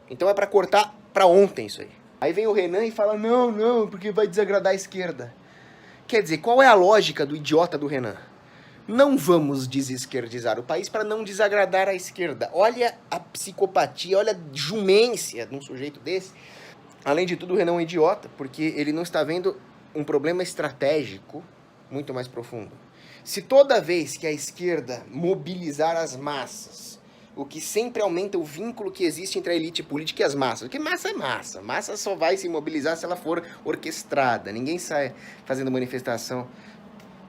Então é pra cortar pra ontem isso aí. Aí vem o Renan e fala, não, porque vai desagradar a esquerda. Quer dizer, qual é a lógica do idiota do Renan? Não vamos desesquerdizar o país para não desagradar a esquerda. Olha a psicopatia, olha a jumência de um sujeito desse. Além de tudo, o Renan é um idiota, porque ele não está vendo um problema estratégico muito mais profundo. Se toda vez que a esquerda mobilizar as massas, o que sempre aumenta o vínculo que existe entre a elite política e as massas. Porque massa é massa. Massa só vai se mobilizar se ela for orquestrada. Ninguém sai fazendo manifestação,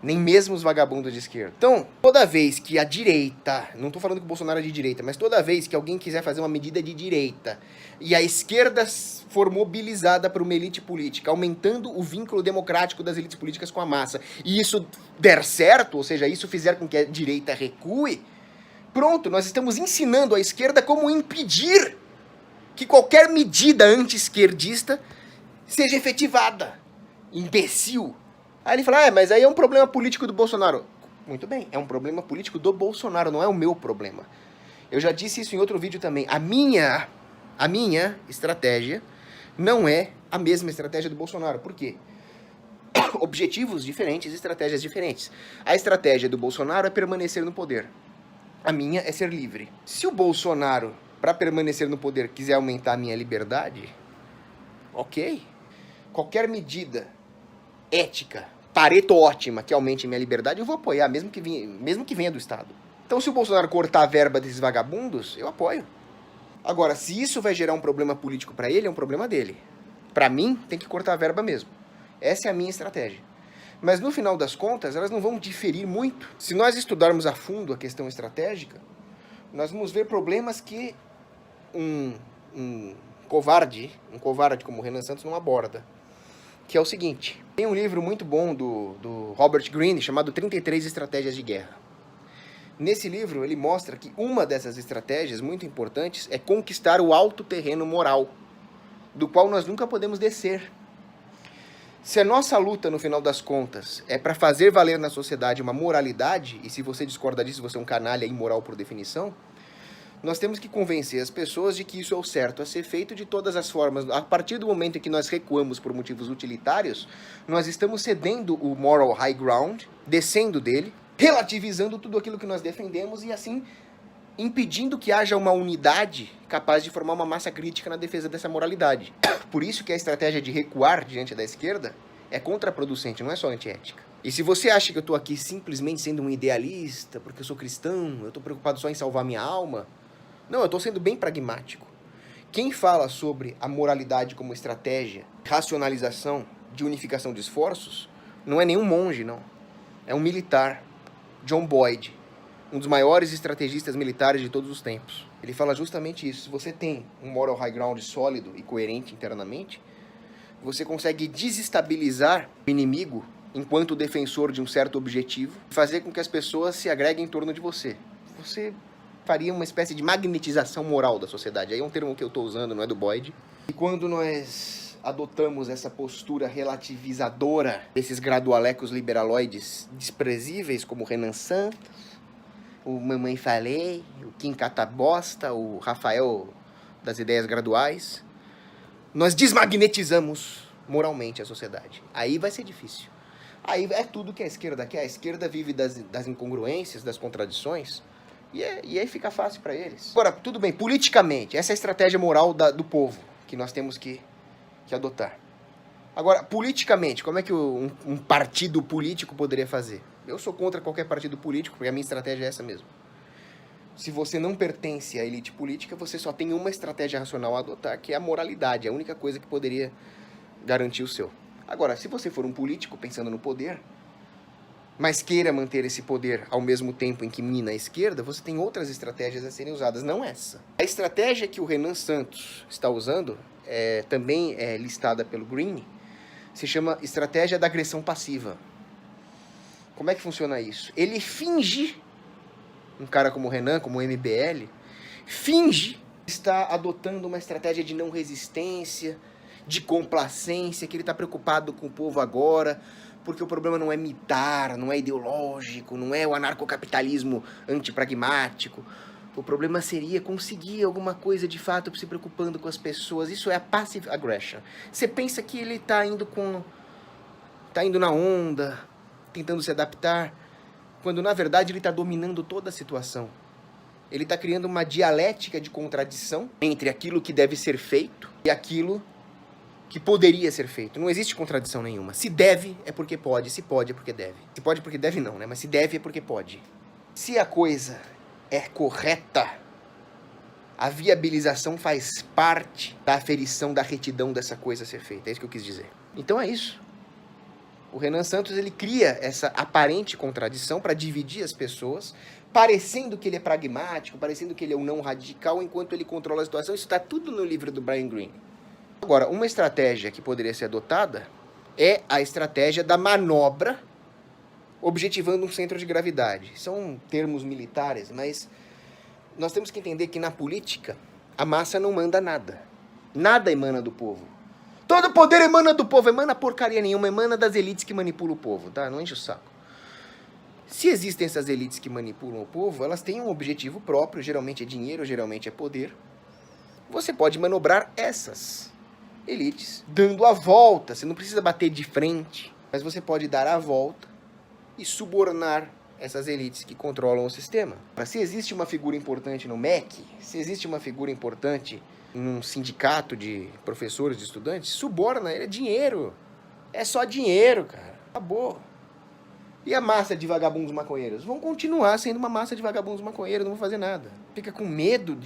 nem mesmo os vagabundos de esquerda. Então, toda vez que a direita, não estou falando que o Bolsonaro é de direita, mas toda vez que alguém quiser fazer uma medida de direita e a esquerda for mobilizada por uma elite política, aumentando o vínculo democrático das elites políticas com a massa, e isso der certo, ou seja, isso fizer com que a direita recue, pronto, nós estamos ensinando à esquerda como impedir que qualquer medida anti-esquerdista seja efetivada. Imbecil. Aí ele fala, mas aí é um problema político do Bolsonaro. Muito bem, é um problema político do Bolsonaro, não é o meu problema. Eu já disse isso em outro vídeo também. A minha estratégia não é a mesma estratégia do Bolsonaro. Por quê? Objetivos diferentes, estratégias diferentes. A estratégia do Bolsonaro é permanecer no poder. A minha é ser livre. Se o Bolsonaro, para permanecer no poder, quiser aumentar a minha liberdade, ok. Qualquer medida ética, Pareto ótima, que aumente minha liberdade, eu vou apoiar, mesmo que venha do Estado. Então, se o Bolsonaro cortar a verba desses vagabundos, eu apoio. Agora, se isso vai gerar um problema político para ele, é um problema dele. Para mim, tem que cortar a verba mesmo. Essa é a minha estratégia. Mas no final das contas, elas não vão diferir muito. Se nós estudarmos a fundo a questão estratégica, nós vamos ver problemas que um covarde como o Renan Santos não aborda. Que é o seguinte, tem um livro muito bom do Robert Greene chamado 33 Estratégias de Guerra. Nesse livro ele mostra que uma dessas estratégias muito importantes é conquistar o alto terreno moral, do qual nós nunca podemos descer. Se a nossa luta, no final das contas, é para fazer valer na sociedade uma moralidade, e se você discorda disso, você é um canalha imoral por definição, nós temos que convencer as pessoas de que isso é o certo a ser feito de todas as formas. A partir do momento em que nós recuamos por motivos utilitários, nós estamos cedendo o moral high ground, descendo dele, relativizando tudo aquilo que nós defendemos e assim impedindo que haja uma unidade capaz de formar uma massa crítica na defesa dessa moralidade. Por isso que a estratégia de recuar diante da esquerda é contraproducente, não é só antiética. E se você acha que eu estou aqui simplesmente sendo um idealista, porque eu sou cristão, eu estou preocupado só em salvar minha alma, não, eu estou sendo bem pragmático. Quem fala sobre a moralidade como estratégia, racionalização, de unificação de esforços, não é nenhum monge, não. É um militar, John Boyd, um dos maiores estrategistas militares de todos os tempos. Ele fala justamente isso. Se você tem um moral high ground sólido e coerente internamente, você consegue desestabilizar o inimigo enquanto defensor de um certo objetivo, fazer com que as pessoas se agreguem em torno de você. Você faria uma espécie de magnetização moral da sociedade. Aí é um termo que eu estou usando, não é do Boyd. E quando nós adotamos essa postura relativizadora desses gradualecos liberaloides desprezíveis, como o Renan Santos, o Mamãe Falei, o Kim Catabosta, o Rafael das ideias graduais, nós desmagnetizamos moralmente a sociedade. Aí vai ser difícil. Aí é tudo que a esquerda quer. A esquerda vive das incongruências, das contradições, e aí fica fácil para eles. Agora, tudo bem, politicamente, essa é a estratégia moral do povo que nós temos que adotar. Agora, politicamente, como é que um partido político poderia fazer? Eu sou contra qualquer partido político, porque a minha estratégia é essa mesmo. Se você não pertence à elite política, você só tem uma estratégia racional a adotar, que é a moralidade, é a única coisa que poderia garantir o seu. Agora, se você for um político pensando no poder, mas queira manter esse poder ao mesmo tempo em que mina a esquerda, você tem outras estratégias a serem usadas, não essa. A estratégia que o Renan Santos está usando, também é listada pelo Greene, se chama estratégia da agressão passiva. Como é que funciona isso? Ele finge, um cara como o Renan, como o MBL, finge estar adotando uma estratégia de não resistência, de complacência, que ele está preocupado com o povo agora, porque o problema não é militar, não é ideológico, não é o anarcocapitalismo antipragmático. O problema seria conseguir alguma coisa de fato se preocupando com as pessoas. Isso é a passive aggression. Você pensa que ele tá indo na onda, tentando se adaptar, quando na verdade ele está dominando toda a situação. Ele está criando uma dialética de contradição entre aquilo que deve ser feito e aquilo que poderia ser feito. Não existe contradição nenhuma. Se deve, é porque pode. Se pode, é porque deve. Se pode, porque deve não, né? Mas se deve, é porque pode. Se a coisa é correta, a viabilização faz parte da aferição da retidão dessa coisa ser feita. É isso que eu quis dizer. Então é isso. O Renan Santos, ele cria essa aparente contradição para dividir as pessoas, parecendo que ele é pragmático, parecendo que ele é um não radical, enquanto ele controla a situação. Isso está tudo no livro do Brian Greene. Agora, uma estratégia que poderia ser adotada é a estratégia da manobra objetivando um centro de gravidade. São termos militares, mas nós temos que entender que na política a massa não manda nada. Nada emana do povo. Todo poder emana do povo, emana porcaria nenhuma, emana das elites que manipulam o povo, tá? Não enche o saco. Se existem essas elites que manipulam o povo, elas têm um objetivo próprio, geralmente é dinheiro, geralmente é poder. Você pode manobrar essas elites dando a volta, você não precisa bater de frente, mas você pode dar a volta e subornar essas elites que controlam o sistema. Se existe uma figura importante no MEC, se existe uma figura importante num sindicato de professores, de estudantes, suborna ele, é dinheiro. É só dinheiro, cara. Acabou. E a massa de vagabundos maconheiros? Vão continuar sendo uma massa de vagabundos maconheiros, não vão fazer nada. Fica com medo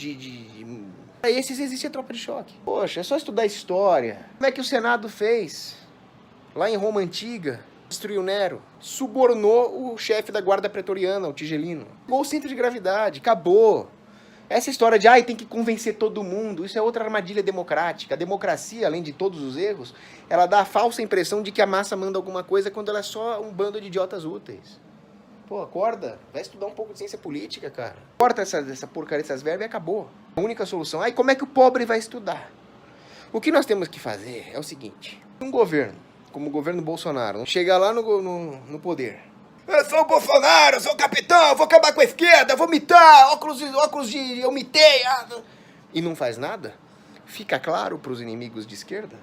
Para esses existe a tropa de choque. Poxa, é só estudar história. Como é que o Senado fez? Lá em Roma Antiga, destruiu Nero. Subornou o chefe da guarda pretoriana, o Tigelino. Pegou o centro de gravidade, acabou. Essa história de, tem que convencer todo mundo, isso é outra armadilha democrática. A democracia, além de todos os erros, ela dá a falsa impressão de que a massa manda alguma coisa quando ela é só um bando de idiotas úteis. Pô, acorda, vai estudar um pouco de ciência política, cara. Corta essa porcaria, essas verbas e acabou. A única solução, como é que o pobre vai estudar? O que nós temos que fazer é o seguinte, um governo, como o governo Bolsonaro, chega lá no poder. Eu sou o Bolsonaro, eu sou o capitão, vou acabar com a esquerda, vou mitar, óculos de eu mitei. E não faz nada? Fica claro para os inimigos de esquerda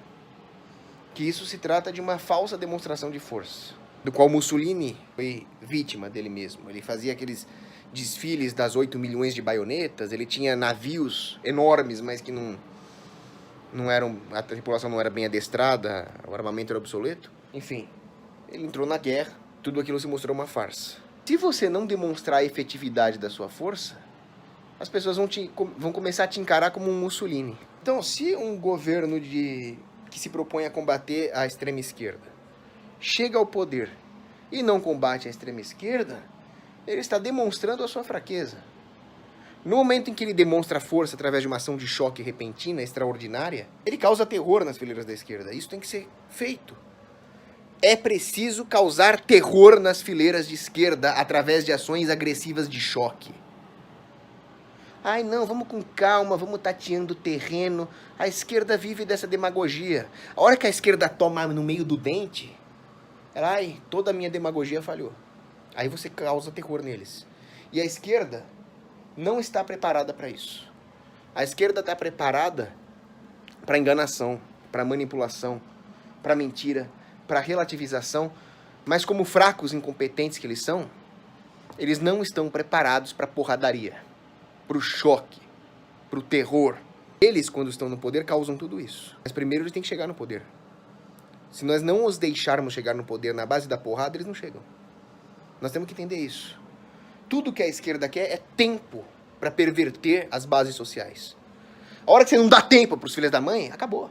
que isso se trata de uma falsa demonstração de força, do qual Mussolini foi vítima dele mesmo. Ele fazia aqueles desfiles das 8 milhões de baionetas, ele tinha navios enormes, mas que não eram, a tripulação não era bem adestrada, o armamento era obsoleto. Enfim, ele entrou na guerra. Tudo aquilo se mostrou uma farsa. Se você não demonstrar a efetividade da sua força, as pessoas vão começar a te encarar como um Mussolini. Então, se um governo que se propõe a combater a extrema esquerda chega ao poder e não combate a extrema esquerda, ele está demonstrando a sua fraqueza. No momento em que ele demonstra força através de uma ação de choque repentina, extraordinária, ele causa terror nas fileiras da esquerda. Isso tem que ser feito. É preciso causar terror nas fileiras de esquerda através de ações agressivas de choque. Não, vamos com calma, vamos tateando o terreno. A esquerda vive dessa demagogia. A hora que a esquerda toma no meio do dente, ela, toda a minha demagogia falhou. Aí você causa terror neles. E a esquerda não está preparada para isso. A esquerda está preparada para enganação, para manipulação, para mentira, para relativização, mas como fracos e incompetentes que eles são, eles não estão preparados para a porradaria, para o choque, para o terror. Eles, quando estão no poder, causam tudo isso. Mas primeiro eles têm que chegar no poder. Se nós não os deixarmos chegar no poder na base da porrada, eles não chegam. Nós temos que entender isso. Tudo que a esquerda quer é tempo para perverter as bases sociais. A hora que você não dá tempo para os filhos da mãe, acabou.